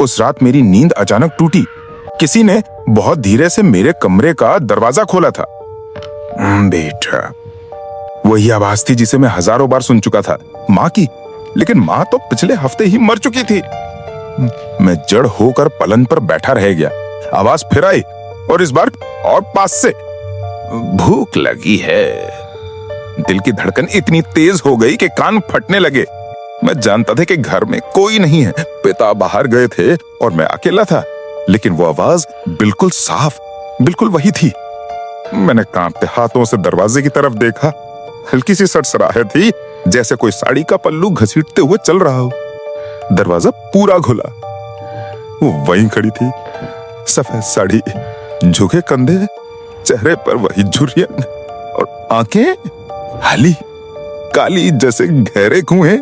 उस रात मेरी नींद अचानक टूटी। किसी ने बहुत धीरे से मेरे कमरे का दरवाजा खोला था। बेटा, वही आवाज थी जिसे मैं हजारों बार सुन चुका था, माँ की। लेकिन माँ तो पिछले हफ्ते ही मर चुकी थी। मैं जड़ होकर पलंग पर बैठा रह गया। आवाज फिर आई और इस बार और पास से। भूख लगी है। दिल की धड़कन इतनी तेज हो गई कि कान फटने लगे। मैं जानता था कि घर में कोई नहीं है, पिता बाहर गए थे और मैं अकेला था, लेकिन वो आवाज बिल्कुल साफ, बिल्कुल वही थी। मैंने कांपते हाथों से दरवाजे की तरफ देखा। हल्की सी सड़सड़ाहट थी, जैसे कोई साड़ी का पल्लू घसीटते हुए चल रहा हो। दरवाजा पूरा खुला। वो वहीं खड़ी थी, सफेद साड़ी, झुके कंधे, चेहरे पर वही झुर्रियां और आंखें हली, काली जैसे गहरे कुएं।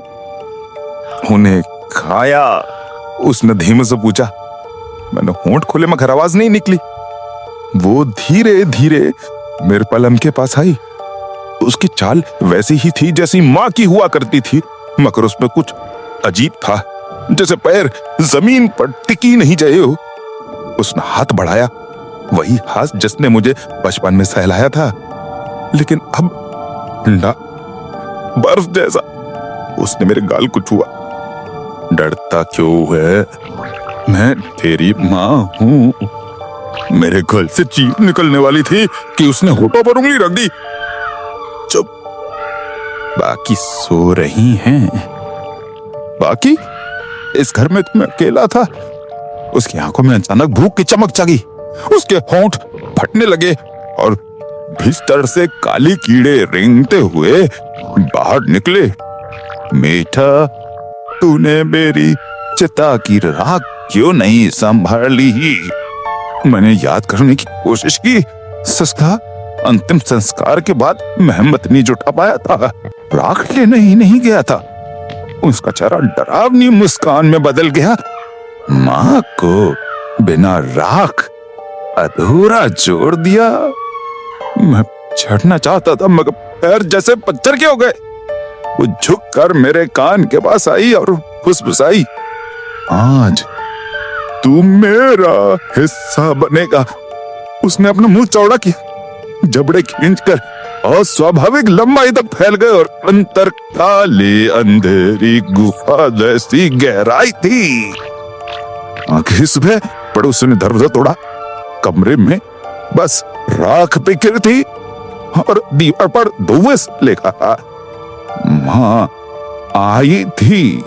उन्हें खाया? उसने धीमे से पूछा। मैंने होंठ खोले मगर आवाज नहीं निकली। वो धीरे धीरे मेरे पलंग के पास आई। उसकी चाल वैसी ही थी जैसी माँ की हुआ करती थी, मगर उसमें कुछ अजीब था, जैसे पैर जमीन पर टिकी नहीं जाए हो। उसने हाथ बढ़ाया, वही हाथ जिसने मुझे बचपन में सहलाया था, लेकिन अब ठंडा, बर्फ जैसा। उसने मेरे गाल को छुआ। डरता क्यों है? मैं तेरी माँ हूं। मेरे गल से चीख निकलने वाली थी कि उसने होठों पर उंगली रख दी। चुप। बाकी सो रही हैं। बाकी? इस घर में तो मैं अकेला था। उसकी आंखों में अचानक भूख की चमक जागी। उसके होंठ फटने लगे और बिस्तर से काली कीड़े रेंगते हुए बाहर निकले। मीठा, तूने मेरी चिता की राख क्यों नहीं संभाली? मैंने याद करने की कोशिश की। सस्ता, अंतिम संस्कार के बाद मैं हिम्मत नहीं जुटा पाया था। राख लेने ही नहीं गया था। उसका चेहरा डरावनी मुस्कान में बदल गया। माँ को बिना राख अधूरा जोड़ दिया। मैं छड़ना चाहता था मगर पैर जैसे पत्थर के हो गए। वो झुककर मेरे कान के पास आई और फुसफुसाई, आज तू मेरा हिस्सा बनेगा। उसने अपना मुंह चौड़ा किया, जबड़े खींचकर अस्वाभाविक लंबाई तक फैल गए और अंतर काली अंधेरी गुफा जैसी गहराई थी। आंखें सुबह पड़ोसी ने दरवाजा तोड़ा। कमरे में बस राख बिखरी थी और दीवार पर धुएं लिखा। माँ आई थी।